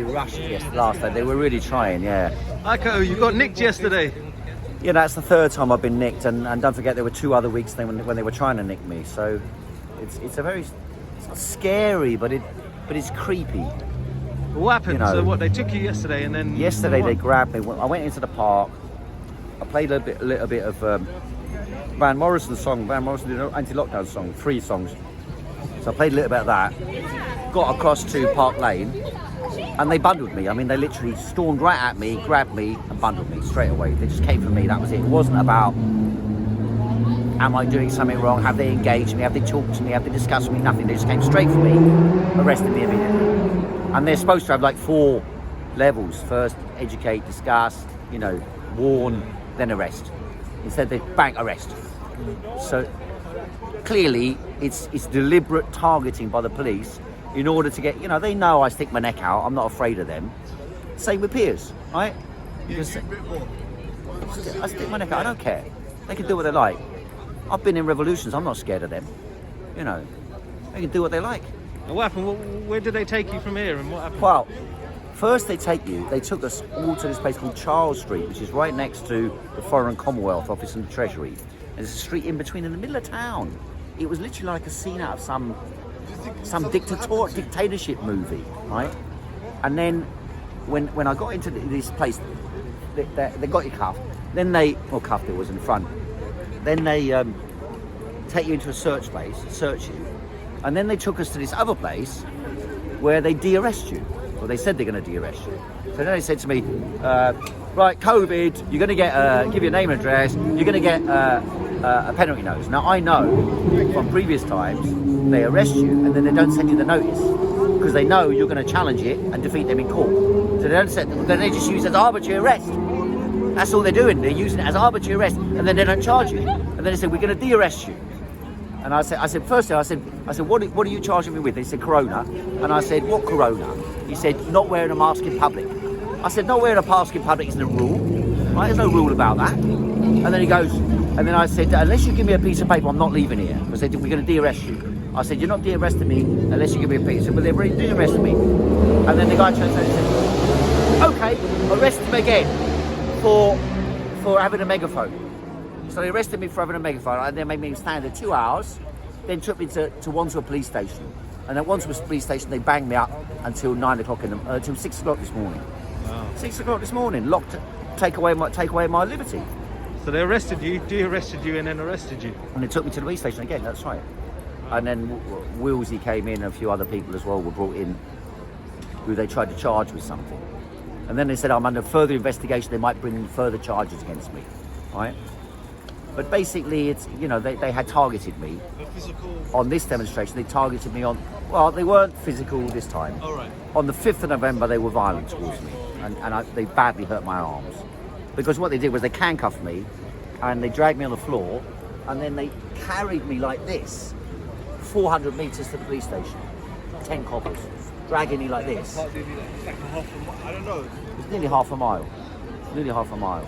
Rushed yesterday, last day. They were really trying, yeah. Heiko, you got nicked yesterday. Yeah, that's the third time I've been nicked, and don't forget there were 2 other weeks when they were trying to nick me. So it's a very, it's not scary, but it's creepy. What happened? You know, So what? They took you yesterday, and then yesterday they grabbed me. I went into the park. I played a little bit of Van Morrison's song. Van Morrison did an anti-lockdown song, 3 songs. So I played a little bit of that. Got across to Park Lane. And they bundled me. I mean, they literally stormed right at me, grabbed me, and bundled me straight away. They just came for me. That was it. It wasn't about, am I doing something wrong? Have they engaged me? Have they talked to me? Have they discussed with me? Nothing. They just came straight for me, arrested me immediately. And they're supposed to have like 4 levels. First, educate, discuss, warn, then arrest. Instead, they bang, arrest. So clearly, it's deliberate targeting by the police. In order to get, they know I stick my neck out. I'm not afraid of them. Same with peers, right? I stick my neck out. I don't care. They can do what they like. I've been in revolutions. I'm not scared of them. They can do what they like. And what happened? Where did they take you from here, and what happened? Well, first they took us all to this place called Charles Street, which is right next to the Foreign Commonwealth Office and the Treasury. And there's a street in between in the middle of town. It was literally like a scene out of some dictatorship movie, right? And then when I got into this place, they got you cuffed. Then cuffed, it was in front. Then they take you into a search place, search you. And then they took us to this other place where they de-arrest you. Well, they said they're going to de-arrest you. So then they said to me, right, COVID, you're going to get, give your name and address, you're going to get a penalty notice. Now, I know from previous times, they arrest you and then they don't send you the notice because they know you're going to challenge it and defeat them in court. So they don't then they just use it as arbitrary arrest. That's all they're doing. They're using it as arbitrary arrest and then they don't charge you. And then they said, we're going to de-arrest you. And I said, firstly, what are you charging me with? They said, corona. And I said, what corona? He said, not wearing a mask in public. I said, not wearing a mask in public isn't a rule. Right? There's no rule about that. And then he goes, and then I said, unless you give me a piece of paper, I'm not leaving here. I said, we're going to de-arrest you. I said, you're not de-arresting me unless you give me a piece. He said, well, they've already de-arrested me. And then the guy turns around and said, okay, arrest him again for having a megaphone. So they arrested me for having a megaphone and then made me stand there 2 hours, then took me to Wandsworth police station. And at Wandsworth police station, they banged me up until 9 o'clock until 6 o'clock this morning. Wow. 6 o'clock this morning, locked, take away my liberty. So they arrested you, de-arrested you, and then arrested you. And they took me to the police station again, that's right. And then Willsey came in, and a few other people as well were brought in who they tried to charge with something. And then they said, I'm under further investigation, they might bring in further charges against me, right? But basically, it's, they had targeted me on this demonstration. They targeted me they weren't physical this time. All right. On the 5th of November, they were violent towards me, and they badly hurt my arms. Because what they did was they handcuffed me, and they dragged me on the floor, and then they carried me like this, 400 metres to the police station, 10 coppers, dragging me like this. I don't know. It was nearly half a mile.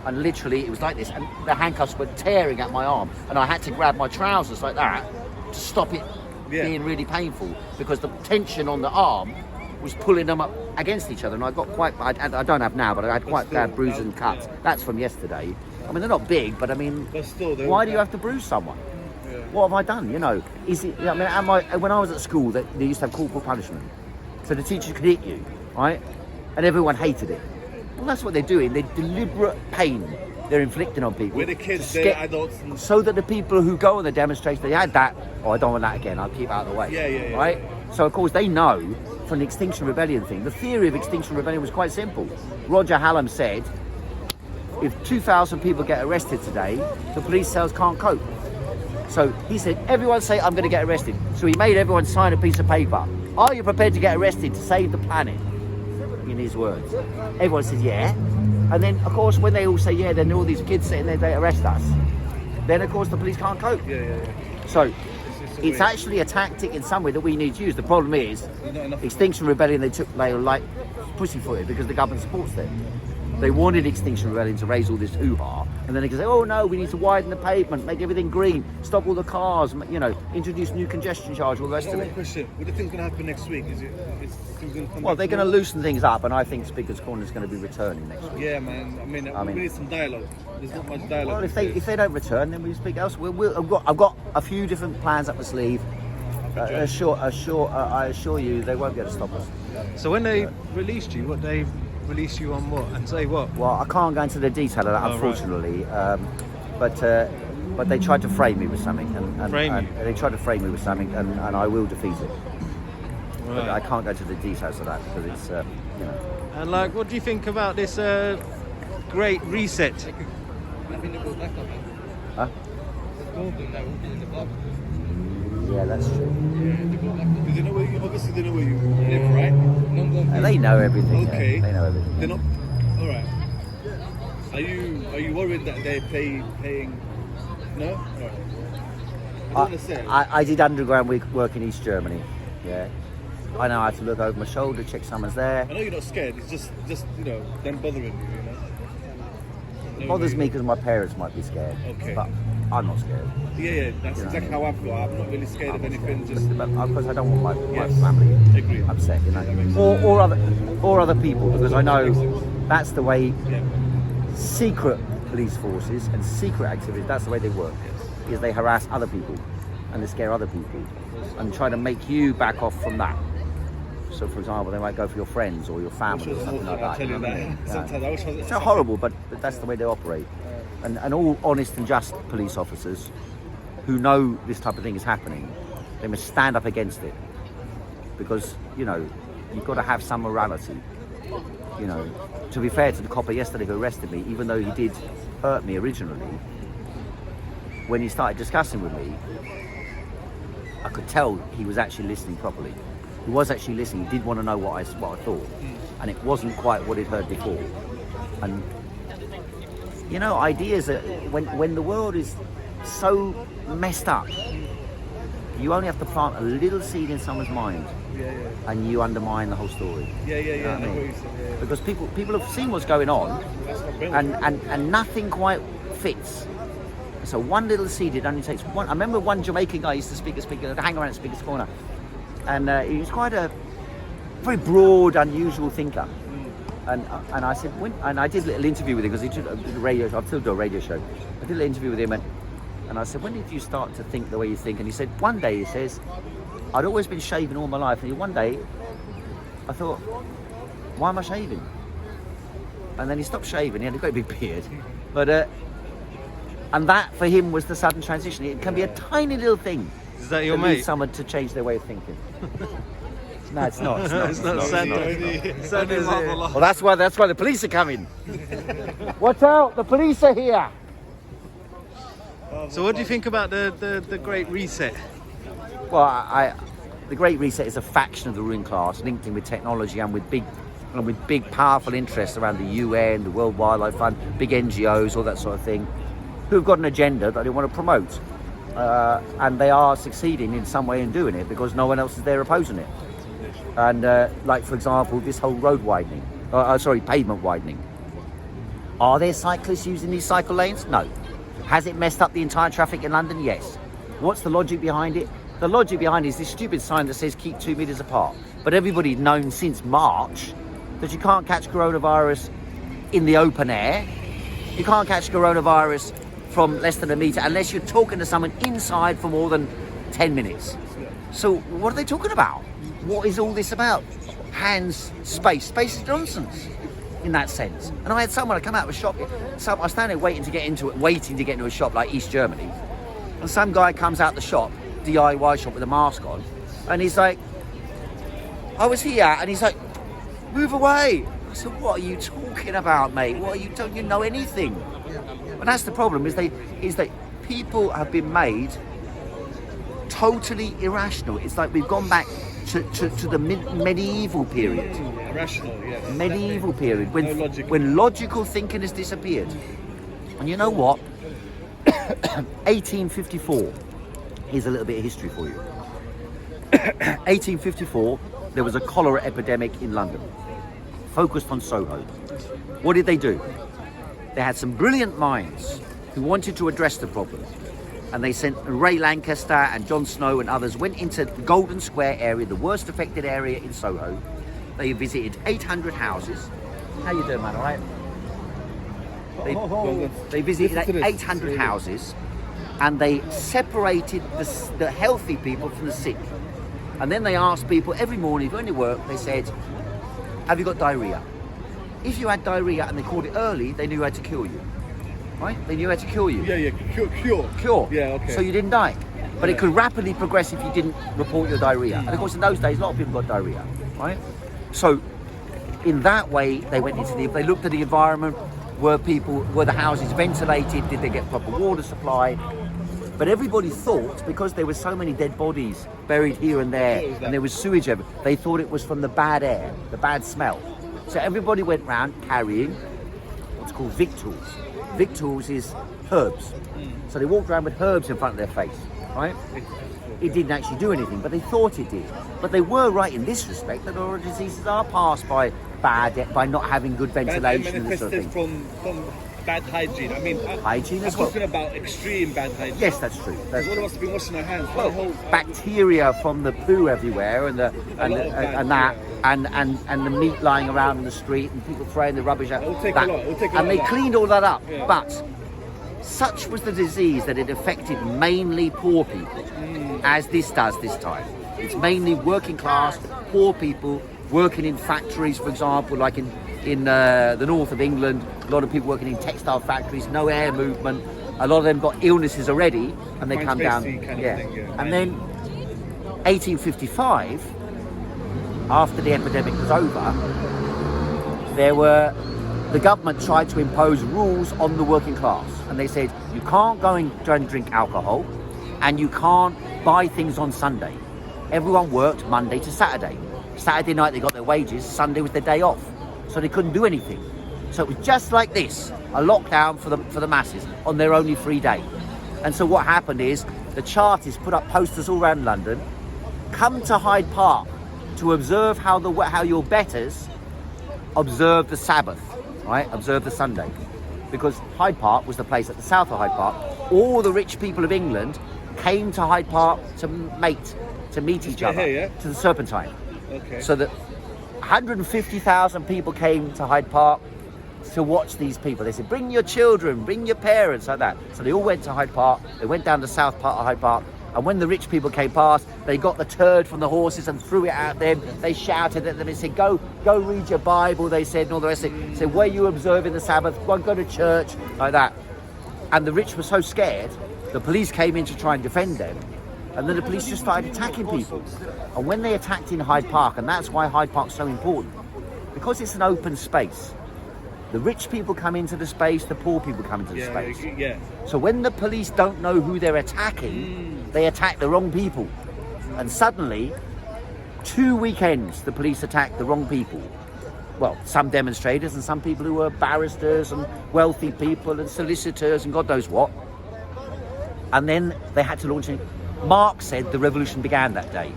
And literally, it was like this, and the handcuffs were tearing at my arm, and I had to grab my trousers like that to stop it being really painful, because the tension on the arm was pulling them up against each other, and I got I don't have now, but I had quite bad bruises and cuts. That's from yesterday. I mean, they're not big, but I mean, why do you have to bruise someone? Yeah. What have I done? Is it? I mean, when I was at school, they used to have corporal punishment, so the teachers could hit you, right? And everyone hated it. Well, that's what they're doing. They're deliberate pain they're inflicting on people. With the kids, they're adults. So that the people who go on the demonstration, they had that, I don't want that again, I'll keep out of the way. Yeah. Right? So, of course, they know from the Extinction Rebellion thing, the theory of Extinction Rebellion was quite simple. Roger Hallam said, if 2,000 people get arrested today, the police cells can't cope. So he said, everyone say, I'm going to get arrested. So he made everyone sign a piece of paper. Are you prepared to get arrested to save the planet? In his words. Everyone says, yeah. And then, of course, when they all say, yeah, then all these kids sitting there, they arrest us. Then, of course, the police can't cope. Yeah. So it's actually a tactic in some way that we need to use. The problem is, Extinction Rebellion, they were like pussyfooted because the government supports them. They wanted Extinction Rebellion to raise all this hoo-ha, and then they can say, oh no, we need to widen the pavement, make everything green, stop all the cars, introduce new congestion charge, all the rest I've of got it. one question. What do you think's going to happen next week? Is things going to come Well, back they're to going to normal? loosen things up, and I think Speaker's Corner is going to be returning next week. Yeah, man. I mean, we need some dialogue. There's not much dialogue. Well, if these they don't return, then we speak elsewhere. I've got a few different plans up my sleeve. I assure you, they won't be able to stop us. So when they released you, what they released you on what and say what? Well, I can't go into the detail of that, Oh, unfortunately. But they tried to frame me with something, and they tried to frame me with something, and I will defeat it. But I can't go into the details of that because it's And like, what do you think about this great reset? Huh? Yeah, that's true. Because they know where you, obviously they know where you live, right? And they know everything. Okay. Yeah. They know everything. They're not. All right. Are you worried that they're paying? No. All right. I don't understand. I did underground work in East Germany. Yeah. I know I have to look over my shoulder, check someone's there. I know you're not scared. It's just them bothering you. It bothers me because my parents might be scared. Okay. But I'm not scared. Yeah. That's exactly how I feel. I'm not really scared of anything. Just because I don't want my Yes. family Agreed. upset, That makes sense. or other people, because I know That makes sense. that's the way yeah. secret police forces and secret activities. That's the way they work. Is they harass other people and they scare other people and try to make you back off from that. So, for example, they might go for your friends or your family or something like I'll that. tell you know what I that. mean? Sometimes I wish I was. It's not horrible, but that's the way they operate. And all honest and just police officers who know this type of thing is happening, they must stand up against it. Because, you've got to have some morality. To be fair to the copper yesterday who arrested me, even though he did hurt me originally, when he started discussing with me, I could tell he was actually listening properly. He was actually listening. He did want to know what I thought, and it wasn't quite what he'd heard before. And ideas are, when the world is so messed up, you only have to plant a little seed in someone's mind, and you undermine the whole story. Yeah. You know I what I know mean? what you said, yeah. Because people have seen what's going on, That's not brilliant. and nothing quite fits. So one little seed, it only takes one. I remember one Jamaican guy used to hang around at Speaker's Corner, and he was quite a very broad, unusual thinker. And I said, and I did a little interview with him because he did a radio. I still do a radio show. I did a little interview with him, and I said, when did you start to think the way you think? And he said, one day, he says, I'd always been shaving all my life, and one day, I thought, why am I shaving? And then he stopped shaving. He had a great big beard, but and that for him was the sudden transition. It can be a tiny little thing. Is that your to lead mate? someone to change their way of thinking. No, it's not. It's not. It's not Santa. Santa's here. Well, that's why the police are coming. Watch out! The police are here. So what do you think about the Great Reset? Well, the Great Reset is a faction of the ruling class linked in with technology and with big powerful interests around the UN, the World Wildlife Fund, big NGOs, all that sort of thing, who've got an agenda that they want to promote, and they are succeeding in some way in doing it because no one else is there opposing it. And like, for example, this whole road widening, pavement widening. Are there cyclists using these cycle lanes? No. Has it messed up the entire traffic in London? Yes. What's the logic behind it? The logic behind it is this stupid sign that says keep 2 meters apart. But everybody's known since March that you can't catch coronavirus in the open air. You can't catch coronavirus from less than a meter unless you're talking to someone inside for more than 10 minutes. So what are they talking about? What is all this about? Hands, space. Space is nonsense in that sense. And I had someone come out of a shop. So I was standing there waiting to get into a shop like East Germany. And some guy comes out the shop, DIY shop with a mask on, and he's like, I was here, and he's like, move away. I said, what are you talking about, mate? Don't you know anything? And that's the problem, is that people have been made totally irrational. It's like we've gone back to the medieval period. Irrational, yes. Medieval period, No logic. when logical thinking has disappeared. And you know what? 1854. Here's a little bit of history for you. 1854, there was a cholera epidemic in London. focused on Soho. What did they do? They had some brilliant minds who wanted to address the problem. And they sent Ray Lancaster and Jon Snow and others went into the Golden Square area, the worst affected area in Soho. They visited 800 houses. How you doing, man? All right? They visited 800 houses, and they separated the healthy people from the sick. And then they asked people every morning, going to work, they said, have you got diarrhea? If you had diarrhea and they caught it early, they knew how to cure you. Right? They knew how to cure you. Yeah, cure. Cure. Yeah, okay. So you didn't die. But it could rapidly progress if you didn't report your diarrhea. And of course, in those days, a lot of people got diarrhea. Right? So in that way, they went into they looked at the environment. Were the houses ventilated? Did they get proper water supply? But everybody thought, because there were so many dead bodies buried here and there, and there was sewage everywhere, they thought it was from the bad air, the bad smell. So everybody went round carrying what's called victuals. Victuals is herbs. So they walked around with herbs in front of their face, right? It didn't actually do anything, but they thought it did. But they were right in this respect that oral diseases are passed by not having good ventilation and this sort of thing. From bad hygiene. I mean, hygiene as I'm well. talking about extreme bad hygiene. Yes, that's true. All of us have been washing our hands. Well, bacteria from the poo everywhere, and the meat lying around in the street, and people throwing the rubbish out. It'll take a lot. And they cleaned all that up. Yeah. But such was the disease that it affected mainly poor people, as this does this time. It's mainly working class, poor people working in factories, for example, like in the north of England. A lot of people working in textile factories, no air movement. A lot of them got illnesses already, and they come down. And then 1855, after the epidemic was over, the government tried to impose rules on the working class, and they said you can't go and drink alcohol, and you can't buy things on Sunday. Everyone worked Monday to Saturday. Saturday night they got their wages, Sunday was their day off, so they couldn't do anything. So it was just like this, a lockdown for the masses on their only free day. And so what happened is the Chartists put up posters all around London, come to Hyde Park to observe how your betters observe the Sabbath, right? Observe the Sunday. Because Hyde Park was the place at the south of Hyde Park. All the rich people of England came to Hyde Park to meet each other, to the Serpentine. Okay. So that 150,000 people came to Hyde Park to watch these people. They said, bring your children, bring your parents, like that. So they all went to Hyde Park. They went down the south part of Hyde Park. And when the rich people came past, they got the turd from the horses and threw it at them. They shouted at them and said, go read your Bible, they said, and all the rest. They said, where you observing the Sabbath? Go to church, like that. And the rich were so scared, the police came in to try and defend them. And then the police just started attacking people. And when they attacked in Hyde Park, and that's why Hyde Park's so important, because it's an open space. The rich people come into the space, the poor people come into the space. Yeah. So when the police don't know who they're attacking, they attack the wrong people. And suddenly, 2 weekends, the police attacked the wrong people. Well, some demonstrators and some people who were barristers and wealthy people and solicitors and God knows what. And then they had to launch it. Marx said the revolution began that day,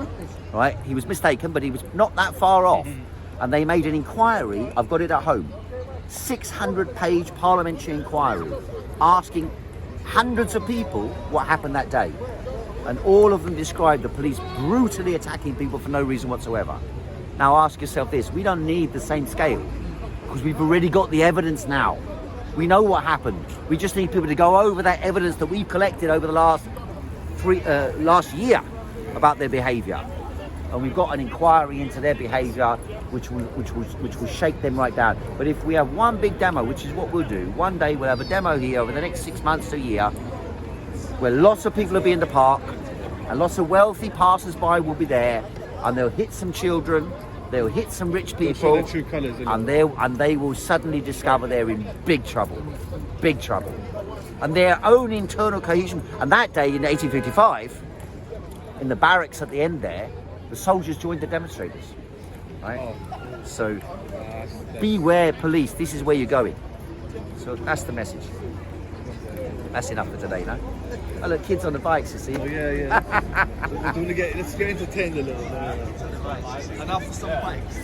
right? He was mistaken, but he was not that far off. And they made an inquiry, I've got it at home, 600-page parliamentary inquiry, asking hundreds of people what happened that day. And all of them described the police brutally attacking people for no reason whatsoever. Now ask yourself this, we don't need the same scale, because we've already got the evidence now. We know what happened. We just need people to go over that evidence that we've collected over the last year about their behaviour, and we've got an inquiry into their behaviour which will shake them right down. But if we have one big demo, which is what we'll do, one day we'll have a demo here over the next 6 months to a year, where lots of people will be in the park and lots of wealthy passers-by will be there, and they'll hit some children, they'll hit some rich people, their true colours, and they will suddenly discover they're in big trouble. And their own internal cohesion. And that day in 1855, in the barracks at the end there, the soldiers joined the demonstrators. Right? So beware police, this is where you're going. So that's the message. That's enough for today, no? Oh look, kids on the bikes, you see. Oh yeah. Let's get entertained a little bit. Enough for some bikes.